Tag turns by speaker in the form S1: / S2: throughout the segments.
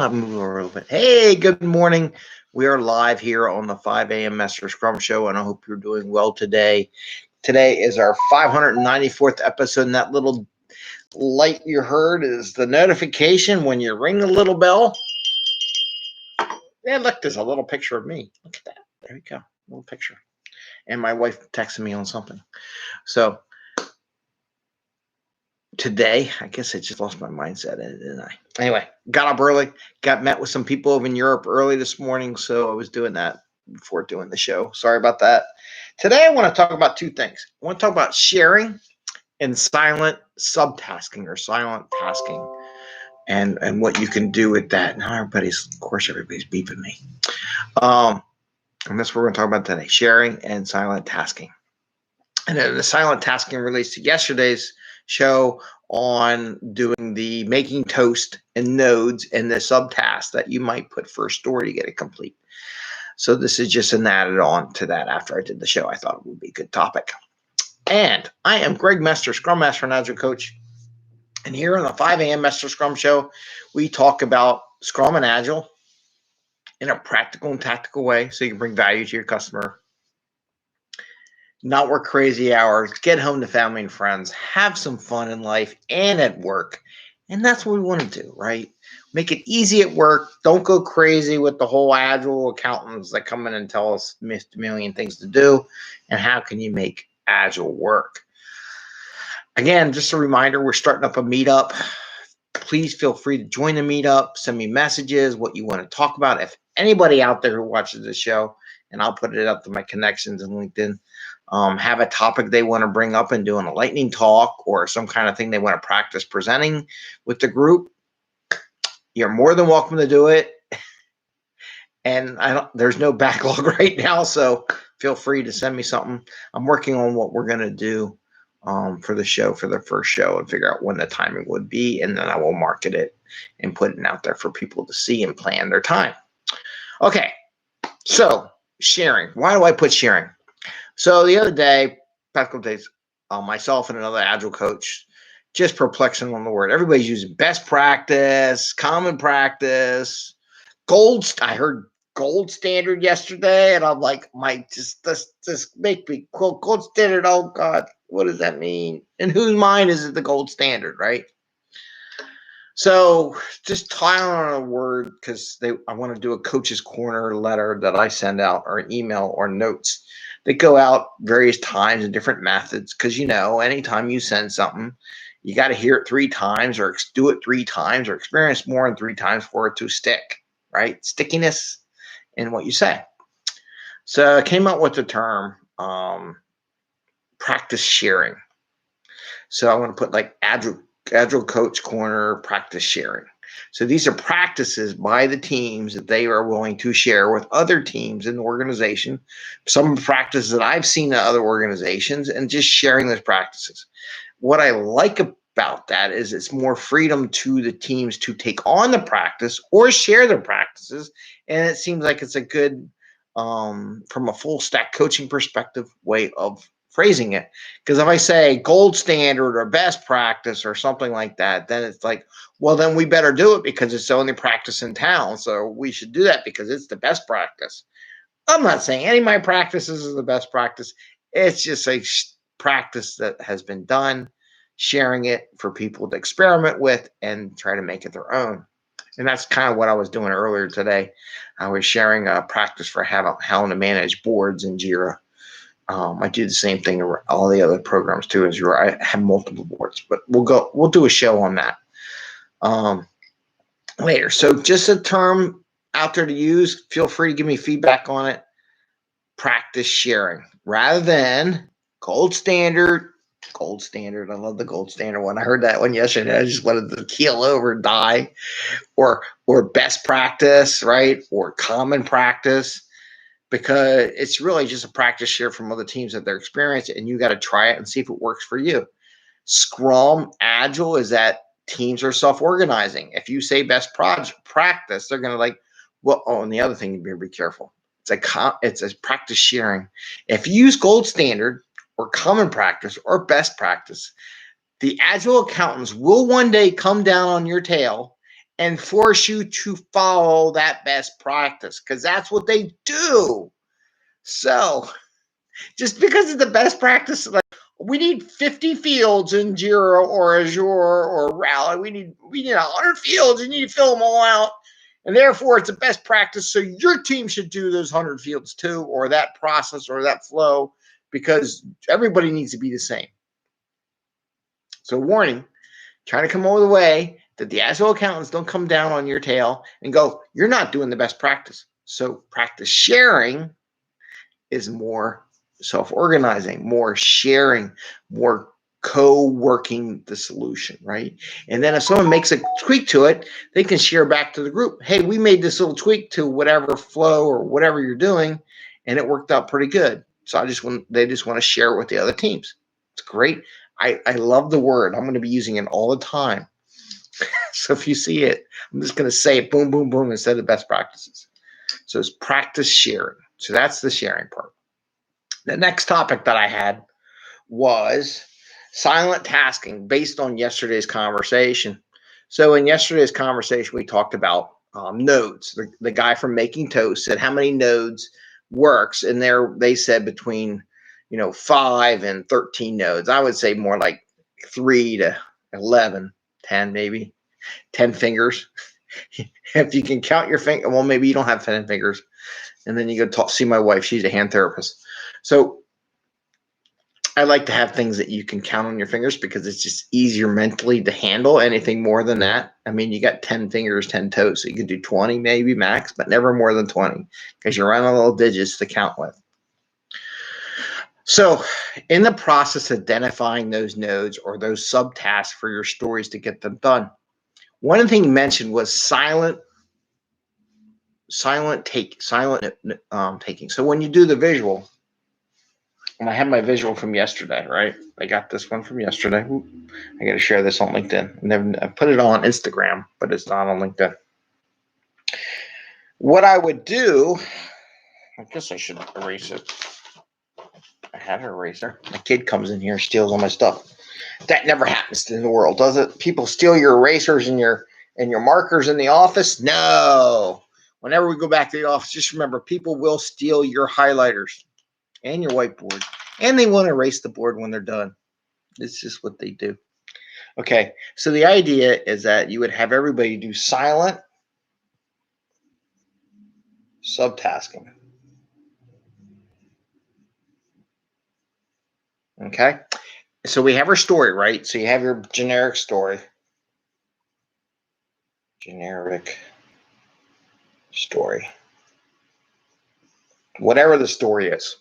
S1: I'll move over a little bit. Hey, good morning. We are live here on the 5 a.m. Mester Scrum Show, and I hope you're doing well today. Today is our 594th episode, and that little light you heard is the notification when you ring the little bell. Yeah, look, there's a little picture of me. Look at that. There you go. Little picture. And my wife texted me on something. So today, I guess I just lost my mindset, didn't I? Anyway, got up early, met with some people over in Europe early this morning, so I was doing that before doing the show. Sorry about that. Today, I want to talk about two things. I want to talk about sharing and silent subtasking or silent tasking, and what you can do with that. Now, everybody's beeping me. And that's what we're going to talk about today: sharing and silent tasking. And then the silent tasking relates to yesterday's show on doing the making toast and nodes and the subtask that you might put first story to get it complete. So this is just an added on to that after I did the show. I thought it would be a good topic. And I am Greg Mester, Scrum Master and Agile Coach. And here on the 5 a.m. Mester Scrum Show, we talk about Scrum and Agile in a practical and tactical way so you can bring value to your customer. Not work crazy hours, get home to family and friends, have some fun in life and at work. And that's what we want to do, right? Make it easy at work. Don't go crazy with the whole Agile accountants that come in and tell us a million things to do. And how can you make Agile work? Again, just a reminder, we're starting up a meetup. Please feel free to join the meetup. Send me messages, what you want to talk about. If anybody out there who watches this show, and I'll put it up to my connections in LinkedIn, have a topic they want to bring up and doing a lightning talk or some kind of thing they want to practice presenting with the group, you're more than welcome to do it. And there's no backlog right now, so feel free to send me something. I'm working on what we're going to do for the show, for the first show, and figure out when the timing would be, and then I will market it and put it out there for people to see and plan their time. Okay, so sharing. Why do I put sharing? So the other day, past couple days, myself and another Agile coach, just perplexing on the word. Everybody's using best practice, common practice, I heard gold standard yesterday, and I'm like, just make me quote gold standard. Oh God, what does that mean? In whose mind is it the gold standard, right? So just tie on a word because I want to do a coach's corner letter that I send out, or an email or notes. They go out various times and different methods because, anytime you send something, you got to hear it 3 times or do it 3 times or experience more than 3 times for it to stick, right? Stickiness in what you say. So I came up with the term practice sharing. So I want to put like Agile Coach Corner practice sharing. So these are practices by the teams that they are willing to share with other teams in the organization. Some practices that I've seen in other organizations, and just sharing those practices. What I like about that is it's more freedom to the teams to take on the practice or share their practices. And it seems like it's a good, from a full stack coaching perspective, way of phrasing it. Because if I say gold standard or best practice or something like that, then it's like, well, then we better do it because it's the only practice in town. So we should do that because it's the best practice. I'm not saying any of my practices is the best practice. It's just a practice that has been done, sharing it for people to experiment with and try to make it their own. And that's kind of what I was doing earlier today. I was sharing a practice for how to manage boards in Jira. I do the same thing in all the other programs too, as I have multiple boards, but we'll do a show on that later. So just a term out there to use. Feel free to give me feedback on it. Practice sharing rather than gold standard. Gold standard. I love the gold standard one. I heard that one yesterday. I just wanted to keel over and die. Or best practice, right? Or common practice. Because it's really just a practice share from other teams that they're experiencing, and you got to try it and see if it works for you. Scrum, Agile is that teams are self-organizing. If you say best practice, they're going to like, well, oh, and the other thing, be careful. It's a practice sharing. If you use gold standard or common practice or best practice, the Agile accountants will one day come down on your tail and force you to follow that best practice because that's what they do. So just because it's the best practice, like we need 50 fields in Jira or Azure or Rally. We need 100 fields. You need to fill them all out. And therefore, it's a best practice. So your team should do those 100 fields too, or that process or that flow, because everybody needs to be the same. So warning, trying to come over the way that the Agile accountants don't come down on your tail and go, you're not doing the best practice. So practice sharing is more self-organizing, more sharing, more co-working the solution, right? And then if someone makes a tweak to it, they can share back to the group, hey, we made this little tweak to whatever flow or whatever you're doing, and it worked out pretty good. So they just want to share it with the other teams. It's great. I love the word. I'm going to be using it all the time. So if you see it, I'm just going to say it boom, boom, boom instead of best practices. So it's practice sharing. So that's the sharing part. The next topic that I had was silent tasking based on yesterday's conversation. So in yesterday's conversation, we talked about nodes. The guy from Making Toast said how many nodes works, and they said between 5 and 13 nodes. I would say more like 3 to 11, 10 maybe, 10 fingers. If you can count your finger, well, maybe you don't have 10 fingers. And then you go see my wife. She's a hand therapist. So I like to have things that you can count on your fingers because it's just easier mentally to handle. Anything more than that, I mean, you got 10 fingers, 10 toes. So you could do 20 maybe max, but never more than 20 because you're running little digits to count with. So in the process of identifying those nodes or those subtasks for your stories to get them done, one of the things you mentioned was silent taking. So when you do the visual, and I have my visual from yesterday, right? I got this one from yesterday. I got to share this on LinkedIn. And then I put it on Instagram, but it's not on LinkedIn. What I would do, I guess I should erase it. I had an eraser. My kid comes in here and steals all my stuff. That never happens in the world, does it? People steal your erasers and your markers in the office? No. Whenever we go back to the office, just remember, people will steal your highlighters and your whiteboard, and they want to erase the board when they're done. It's just what they do. Okay, so the idea is that you would have everybody do silent subtasking. Okay, so we have our story, right? So you have your generic story. Whatever the story is.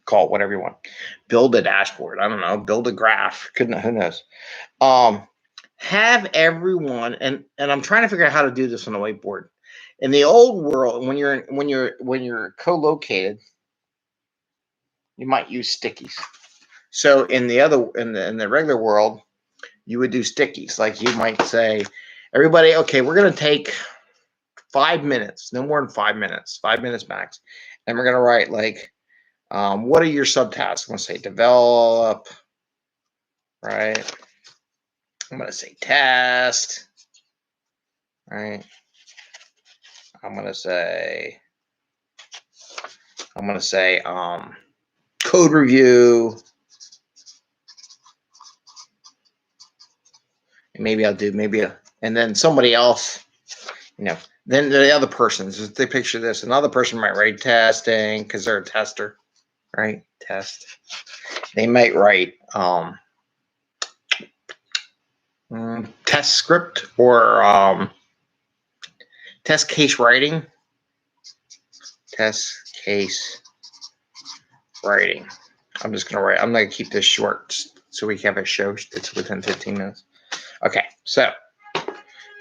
S1: Call it whatever you want. Build a dashboard. I don't know. Build a graph. Who knows? Have everyone, and I'm trying to figure out how to do this on a whiteboard. In the old world, when you're co-located, you might use stickies. So in the regular world, you would do stickies. Like you might say, everybody, okay, we're gonna take 5 minutes, no more than 5 minutes, 5 minutes max, and we're gonna write like, what are your subtasks? I'm gonna say develop, right? I'm gonna say test, right? I'm gonna say code review. And and then somebody else, then the other person's, if they picture this, another person might write testing because they're a tester, right? Test. They might write test script or test case writing. Test case writing. I'm just going to write. I'm going to keep this short so we can have a show that's within 15 minutes. Okay, so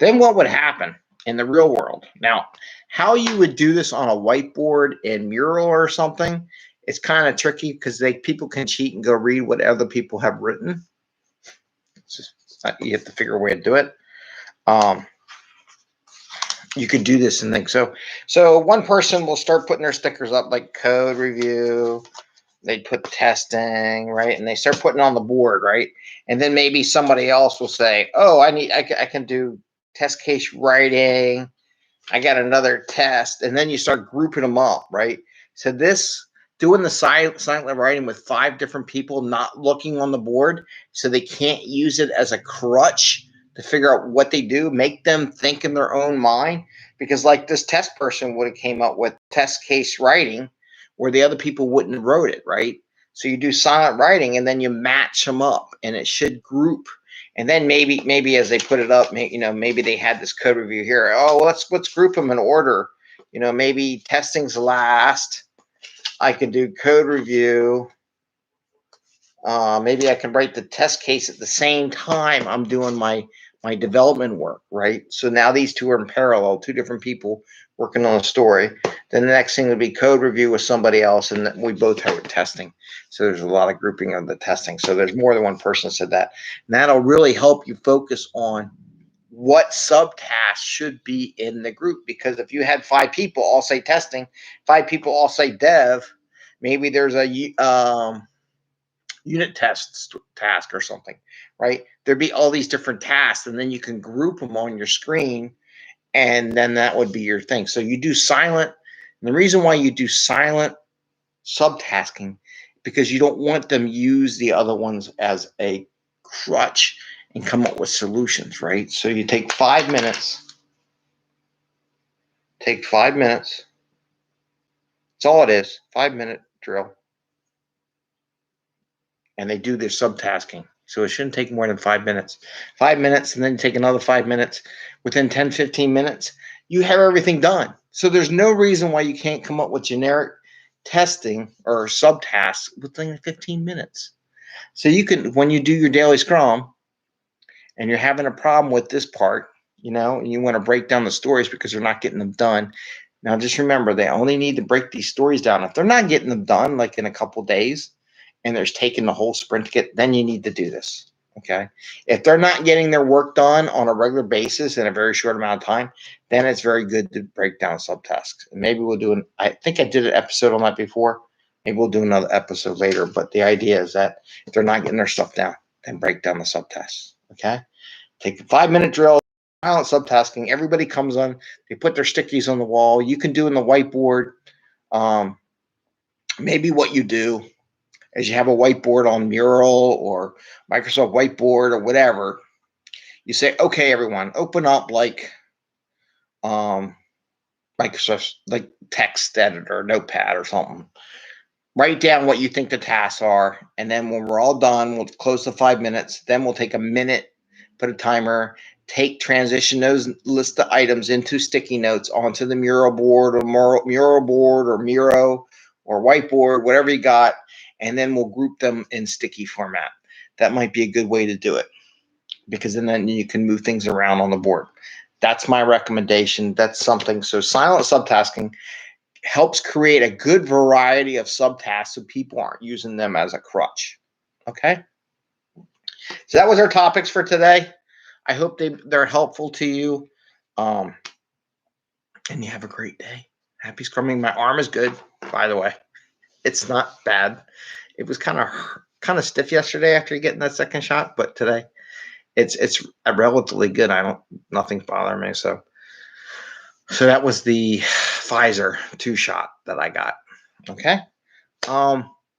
S1: then what would happen in the real world? Now, how you would do this on a whiteboard in Mural or something, it's kind of tricky because people can cheat and go read what other people have written. It's just, you have to figure a way to do it. You could do this and think so. So one person will start putting their stickers up like code review. They put testing, right? And they start putting on the board, right? And then maybe somebody else will say, oh, I can do test case writing. I got another test, and then you start grouping them up, right? So doing the silent writing with 5 different people not looking on the board, so they can't use it as a crutch to figure out what they do, make them think in their own mind. Because like this test person would have came up with test case writing where the other people wouldn't have wrote it, right? So you do silent writing and then you match them up and it should group. And then maybe as they put it up, maybe they had this code review here. Oh, let's group them in order. Maybe testing's last. I could do code review. Maybe I can write the test case at the same time I'm doing my development work, right? So now these two are in parallel, 2 different people working on a story. Then the next thing would be code review with somebody else, and we both have testing. So there's a lot of grouping of the testing. So there's more than one person said that. And that'll really help you focus on what subtasks should be in the group. Because if you had 5 people all say testing, 5 people all say dev, maybe there's a unit test task or something, right? There'd be all these different tasks, and then you can group them on your screen, and then that would be your thing. So you do silent. And the reason why you do silent subtasking, because you don't want them use the other ones as a crutch and come up with solutions, right? So you take 5 minutes. Take 5 minutes. That's all it is. 5-minute drill. And they do their subtasking. So it shouldn't take more than 5 minutes. 5 minutes, and then take another 5 minutes. Within 10, 15 minutes, you have everything done. So there's no reason why you can't come up with generic testing or subtasks within 15 minutes. So you can, when you do your daily scrum and you're having a problem with this part, and you want to break down the stories because they're not getting them done. Now just remember, they only need to break these stories down. If they're not getting them done, like in a couple days, and there's taking the whole sprint to get, then you need to do this, okay? If they're not getting their work done on a regular basis in a very short amount of time, then it's very good to break down subtasks. And maybe we'll do I think I did an episode on that before. Maybe we'll do another episode later, but the idea is that if they're not getting their stuff down, then break down the subtasks, okay? Take a 5-minute drill, silent subtasking. Everybody comes on, they put their stickies on the wall. You can do in the whiteboard. Maybe what you do as you have a whiteboard on Mural or Microsoft Whiteboard or whatever, you say, okay, everyone, open up like Microsoft, like text editor, Notepad or something. Write down what you think the tasks are. And then when we're all done, we'll close the 5 minutes. Then we'll take a minute, put a timer, transition those list of items into sticky notes onto the Mural board or Mural board or Miro or whiteboard, whatever you got. And then we'll group them in sticky format. That might be a good way to do it, because then you can move things around on the board. That's my recommendation. That's something. So silent subtasking helps create a good variety of subtasks so people aren't using them as a crutch. Okay? So that was our topics for today. I hope they're helpful to you. And you have a great day. Happy scrumming. My arm is good, by the way. It's not bad. It was kind of stiff yesterday after getting that second shot, but today it's relatively good. Nothing's bothering me. So that was the Pfizer 2-shot that I got. Okay.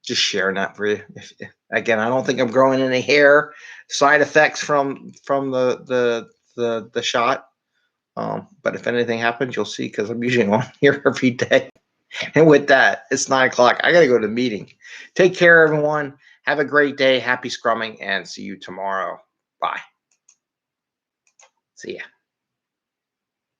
S1: Just sharing that for you. Again, I don't think I'm growing any hair side effects from the shot. But if anything happens, you'll see, because I'm usually on here every day. And with that, it's 9 o'clock. I got to go to the meeting. Take care, everyone. Have a great day. Happy scrumming, and see you tomorrow. Bye. See ya.